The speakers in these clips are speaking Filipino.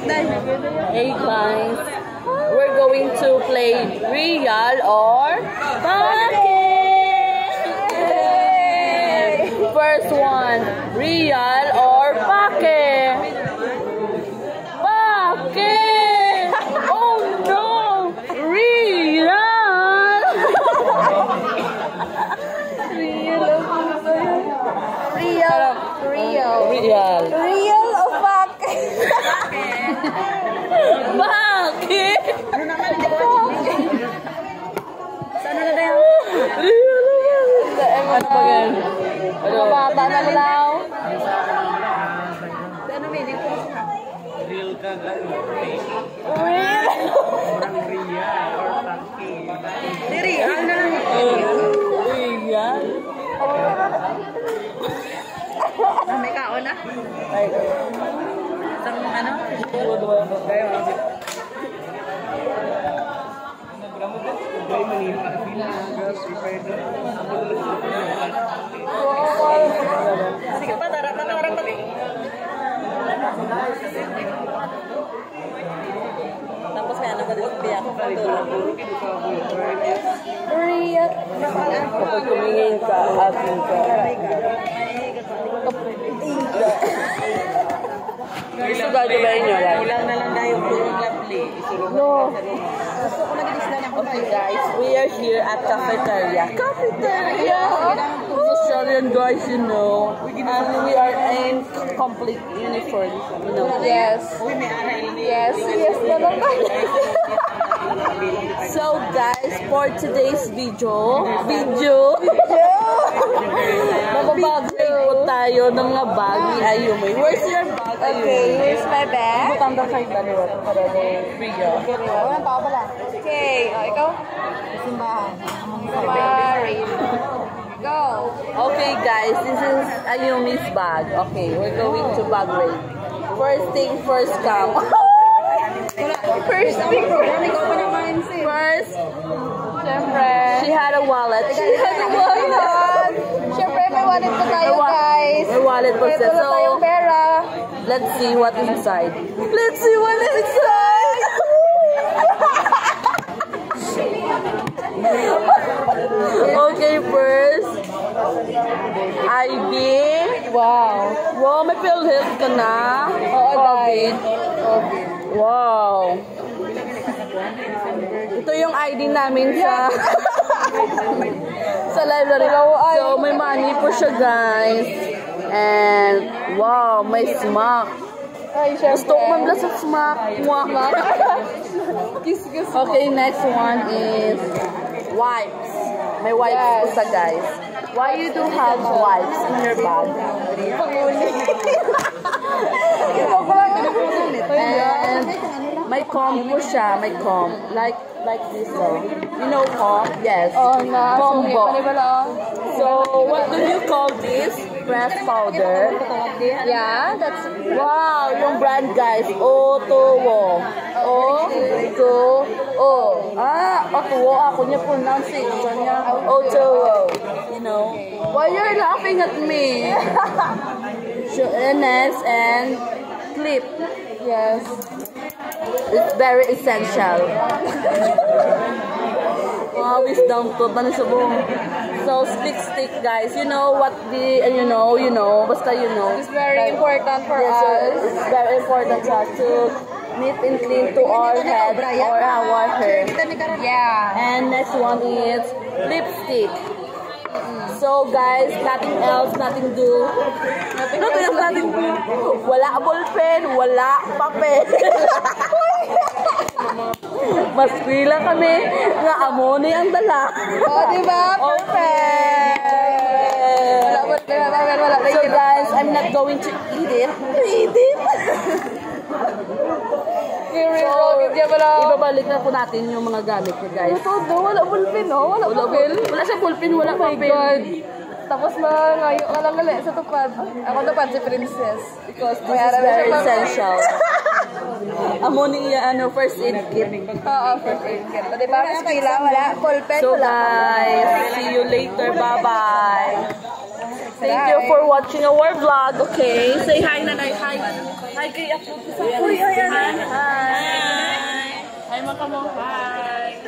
Hey guys, we're going to play real or pake. First one, real or pake. Pake. Oh no, real. Real. Real o pake? Bakit? Ano naman ito? Sana na tayo? Ano ba yan? Ano bata na daw? Ano meaning ko? Real ka gano'n. Real? Real or pangki. Real na lang. Real? May kaon na? Ay. Isang ano? Kayo. Sige pa, tara pa. Tapos kaya nag-biyak ko pa tulog. Real. Kapag tumingin ka, akin ka. Gusto gagawin nyo lang. Ilang na lang tayo tulog lovely. No. Gusto ko nag-isla na Okay guys, we are here at cafeteria. Cafeteria! Australian guys, you know. And we are in complete uniform, you know. Yes. Yes. Yes na lang tayo. So guys, for today's video, mababagrade po tayo ng mga bag ni Ayumi. Where's your bag, Ayumi? Okay, here's my bag. Butang daw kayo dalawa para video. Walang tao pala. Okay, o ikaw? Simbahan. Sorry. Go. Okay guys, this is Ayumi's bag. Okay, we're going to bag rate. First thing first come. First thing. First, Siyempre. she had a wallet. Siyempre, may wallet pa tayo, guys. May wallet po Ito siya. na tayong pera. Let's see what is inside. Let's see what is inside. Okay, first, ID. Wow. Wow, may PhilHealth ka na. Oo, COVID. COVID. Wow. Ito yung ID namin sa sa library. So, may money po siya, guys. And, wow, may smack. Ay, syempre. Gusto ko mamla sa smack. Kiss. Okay, next one is wipes. May wipes po sa guys. Why you do have wipes in your bag? And may comb po siya. May comb. Like this, though. You know comb? Yes. Oh, na. Combo. Pala. So, what do you call this? Pressed powder. Yeah, that's... Wow, yung brand guys. Otowo. O-to-o. Otowo. Ako niya pronunciation niya. Otowo. You know. Why you're laughing at me? NS and clip. Yes. It's very essential. Wisdom to. So, stick, guys. You know what you know. Basta you know. It's very important for Yes, us. it's very important to us to neat and clean to our head or our hair. Yeah. And next one is lipstick. So guys, nothing else, nothing do. Nothing. Wala ballpen, wala papel. Mas pila kami nga amoni ang dala. Oh, diba? Perfect. Wala. So guys, I'm not going to eat it. Ibabalik na po natin yung mga gamit niya, guys. Wala bulpin, no? Wala papel. Wala siya pulpin, wala Oh my papel. God. Tapos ngayo ka lang ulit sa tupad. Ako tupad si Princess. Because this is very essential. Amoni first aid kit. Oo, first aid kit. Diba? Skila, wala. Pulpen, So wala. guys, see you later. Bye-bye. Thank you for watching our vlog. Okay, say hi, Nanay. Hi. Hi, Hi, kay upload ko sa Uy, ayan. Hi, Makamo. Hi.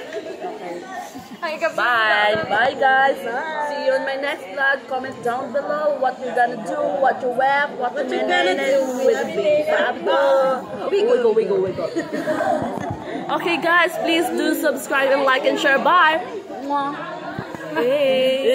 Bye. Bye, guys. See you in my next vlog. Comment down below what you're gonna do, what you wear, what you're gonna do with me. Wiggle. Okay, guys, please do subscribe and like and share. Bye. Mwah. Hey.